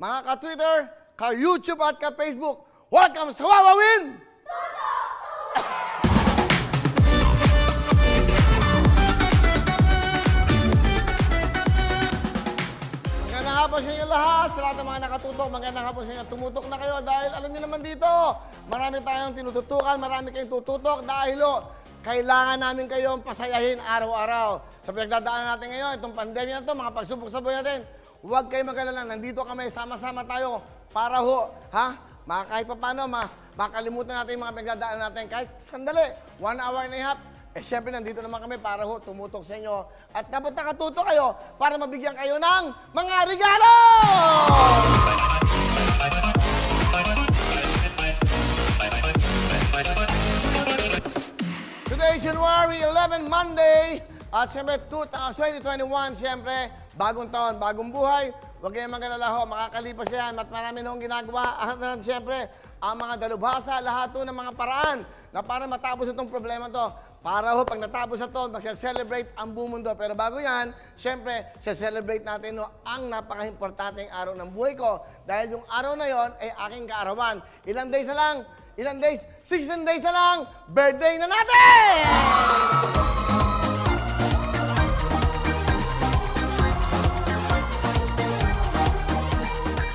mga ka-Twitter, ka-YouTube at ka-Facebook. Welcome sa Wawawin! Magandang hapon sa inyo lahat, sa lahat ng mga nakatutok. Magandang hapon sa inyo. Tumutok na kayo dahil alam niyo naman dito, marami tayong tinututukan, marami kayong tututok dahil kailangan namin kayong pasayahin araw-araw. Sa pinagdadaanan natin ngayon, itong pandemya na ito, mga pagsubok sa buhay natin, huwag kayong mag-alala. Nandito kami, sama-sama tayo para kahit pa paano, makalimutan natin yung mga pinagdadaanan natin kahit sandali, 1 hour and a half. Siyempre, nandito naman kami para tumutok sa inyo. At dapat nakatutok kayo para mabigyan kayo ng mga regalo! Today, January 11, Monday. At siyempre, 2021, siyempre, bagong taon, bagong buhay. Huwag kayong mag-alala ho, makakalipas yan at marami nung ginagawa. At siyempre, ang mga dalubhasa, lahat ng mga paraan na para matapos itong problema to. Para pag natapos na to, mag-celebrate ang buong mundo. Pero bago yan, siyempre, celebrate natin ang napaka-importanteng araw ng buhay ko. Dahil yung araw na yon ay aking kaarawan. Ilang days na lang? Ilang days? 16 days na lang! Birthday na natin!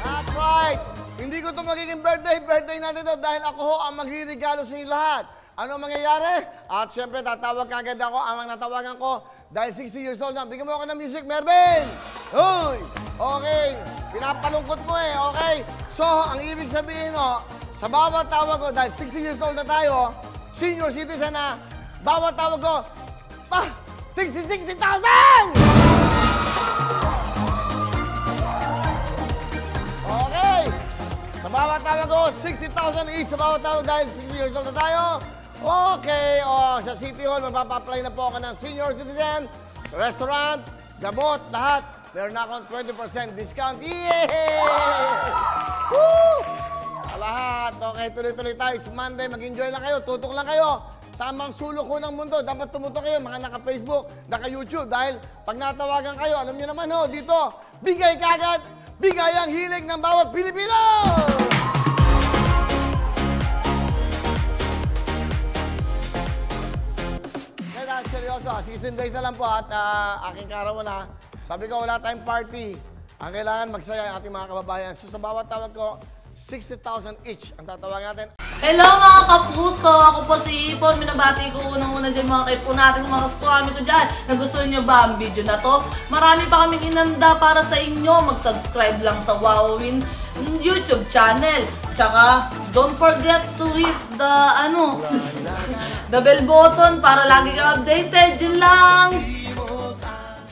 That's right! Hindi ko ito magiging birthday natin ito dahil ako ang magririgalo sa inyo lahat. Ano ang mangyayari? At syempre, tatawag kagad ako. Ang natawagan ko dahil 60 years old na. Bigyan mo ako ng music, Mervin! Uy! Okay. Pinapalungkot mo okay? So, ang ibig sabihin sa bawat tawag ko, dahil 60 years old na tayo, senior citizen na, bawat tawag ko, 60,000! Okay. Sa bawat tawag ko, 60,000 each sa bawat tawag dahil 60 years old na tayo. Okay, sa City Hall, mapapa-apply na po ako ng senior citizen, restaurant, gamot, lahat. Meron na akong 20% discount. Yay! Woo! Lahat. Okay, tuloy-tuloy tayo. It's Monday, mag-enjoy lang kayo, tutok lang kayo. Sa amang sulok ko ng mundo, dapat tumutok kayo, mga naka-Facebook, naka-YouTube. Dahil pag natawagan kayo, alam niyo naman dito, bigay kagad, bigay ang hilig ng bawat Pilipino! Seryoso, 16 days na lang po at aking karawan na. Sabi ko, wala tayong party. Ang kailangan magsaya ang ating mga kababayan. So sa bawat tawag ko, 60,000 each ang tatawag natin. Hello mga kapuso! Ako po si Ipon. Minabati ko unang-una dyan mga kaipo natin, mga squammy ko dyan. Nagustuhan nyo ba ang video na to? Marami pa kaming inanda para sa inyo. Mag-subscribe lang sa Wawawin YouTube channel. Tsaka, don't forget to hit the, the bell button para lagi kang updated. Yun lang!